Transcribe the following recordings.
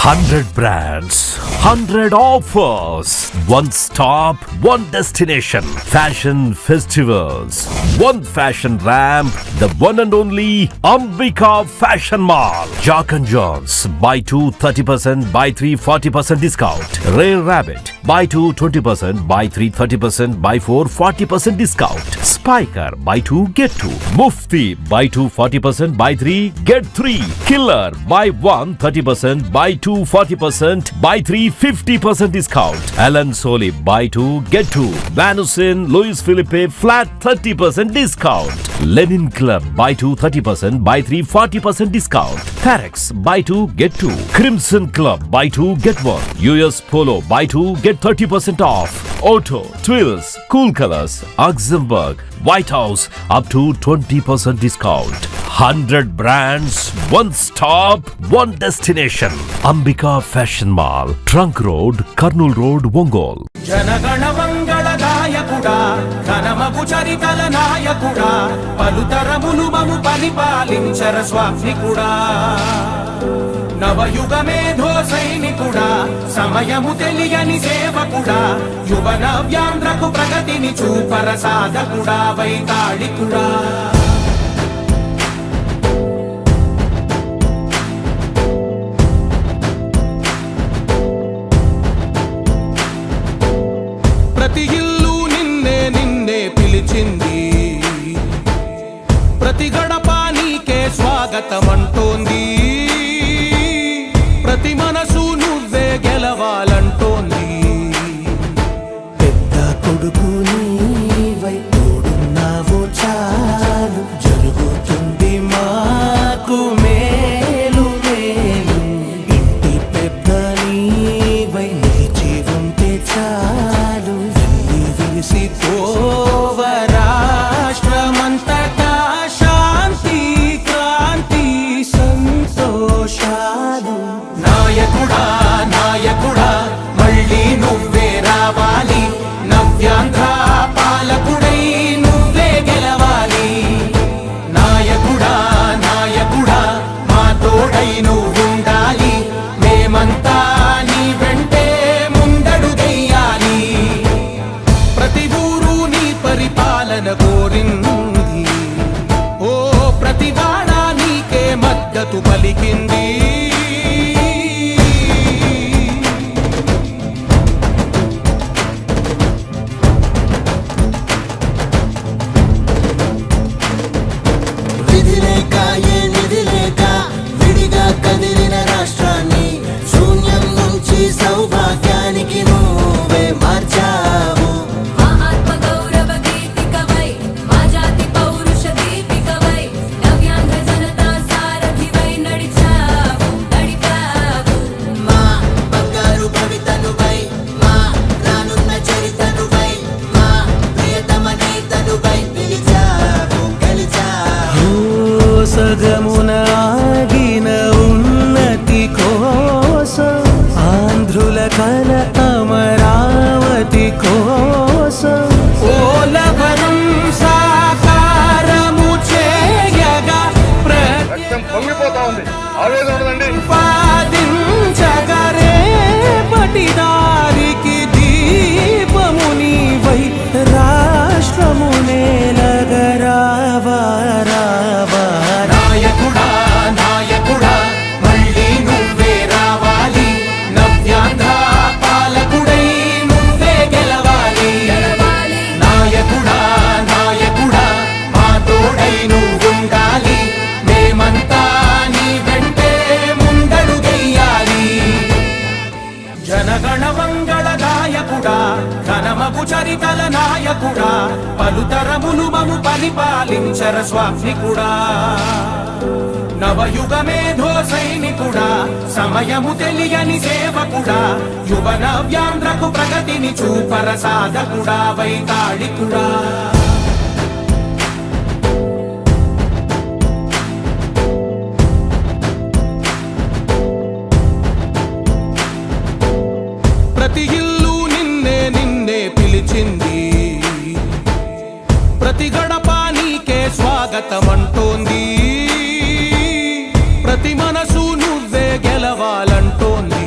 100 brands, 100 offers. One stop, one destination. Fashion festivals. One fashion ramp. The one and only Ambika Fashion Mall. Jock and Johns. Buy 2 30%, buy 3 40% discount. Rare Rabbit. Buy 2 20%, buy 3 30%, buy 4 40% discount. Spiker. Buy 2 get 2. Mufti. Buy 2 40%, buy 3 get 3. Killer. Buy 1 30%, buy 2 40%, buy 3 50% discount. Alan Soli. Buy 2 get 2. Vanusin. Louis Philippe flat 30% discount. Lenin Club. Buy 2 30%, buy 3 40% discount. Parex. Buy 2 get 2. Crimson Club. Buy 2 get 1. US Polo. Buy 2 get 30% off. Auto. Twills. Cool Colors. Augsburg. White House. Up to 20% discount. 100 brands. One stop. One destination. Ambika Fashion Mall. Trunk Road. Karnool Road. Ongole. జనగణ మంగళ గాయకుడా ఘనమగు చరితల నాయకుడా పలుతరములు మము పరిపాలించర స్వామికుడా నవయుగ మేధో సైనికుడా సమయము తెలియని సేవకుడా యువ నవ్యాంధ్రకు ప్రగతిని చూపర సాధకుడా వైతాళికుడా ప్రతి ఇల్లు నిన్నే నిన్నే పిలిచింది ప్రతి గడప నీకే స్వాగతమంటోంది ప్రతి మనసు నువ్వే గెలవాలంటోంది పెద్ద కొడుకు నీవై తోడున్నావు చాలు జరుగుతుంది మాకు మేలు మేలు ఇంటి పెద్ద నీవై నిలిచి ఉంటే చాలు విలిసి పోవ రాష్ట్రమంతటా శాంతి క్రాంతి సంతోషాలు నాయకుడా నాయకుడా మళ్ళీ నువ్వే రావాలి నవ్యాంధ్ర పాలకుడై నువ్వే గెలవాలి నాయకుడా నాయకుడా మా తోడై నువ్వుండాలి మేమంతా నీ వెంటే ముందడుగెయ్యాలి ప్రతి ఊరు నీ పరిపాలన కోరింది ఓ ప్రతివాడ నీకే మద్దతు పలికింది విధిలేక ఏ నిధిలేక విడిగా కదిలిన రాష్ట్రాన్ని శూన్యం నుంచి సౌభాగ్యానికి నువ్వే మార్చావు ఆత్మ గౌరవ గీతికవై మా జాతి పౌరుష దీపికవై నవ్యాంధ్ర జనతా సారథివై నడిచావు నడిపావు మా బంగారు భవితనువై మా రానున్న చరితనువై మా ప్రియతమ నేతనువై పిలిచావు గెలిచావు సగమున ఆగిన ఉన్నతి కోసం ఆంధ్రుల కల అమరావతి కోసం ఓలవరం సాకారము చేయగా రక్తం పొంగిపోతా ఉంది ఆవేదన ఉండదండి ప్రతిపాదించగరే పటిదారికి దీపము నీవై రాష్ట్రము నేలగరావా రావా నాయకుడా నాయకుడా మళ్ళీ నువ్వే రావాలి నవ్యాంధ్ర పాలకుడై నువ్వే గెలవాలి నాయకుడా నాయకుడా మా తోడై నువ్వుండాలి మేమంతా నీ వెంటే ముందడుగెయ్యాలి జనగణ మంగళ గాయకుడా ఘనమగు చరితల నాయకుడా పలుతరములు మము పరిపాలించర స్వామికుడా నవయుగ మేధో సైనికుడా సమయము తెలియని సేవకుడా యువ నవ్యాంధ్రకు ప్రగతిని చూపర సాధకుడా వైతాళికుడా ప్రతి ఇల్లు నిన్నే నిన్నే పిలిచింది ప్రతి గడప నీకే స్వాగతమంటోంది ప్రతి మనసు నువ్వే గెలవాలంటోంది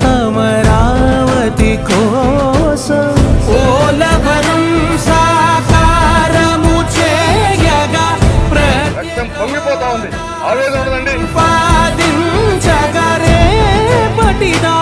అమరావతి కోసం ఓలవరం సాకారము చేయగా రక్తం పొంగిపోతా ఉంది ఆవేదన ఉండదండి ప్రతిపాదించగరే పటిదా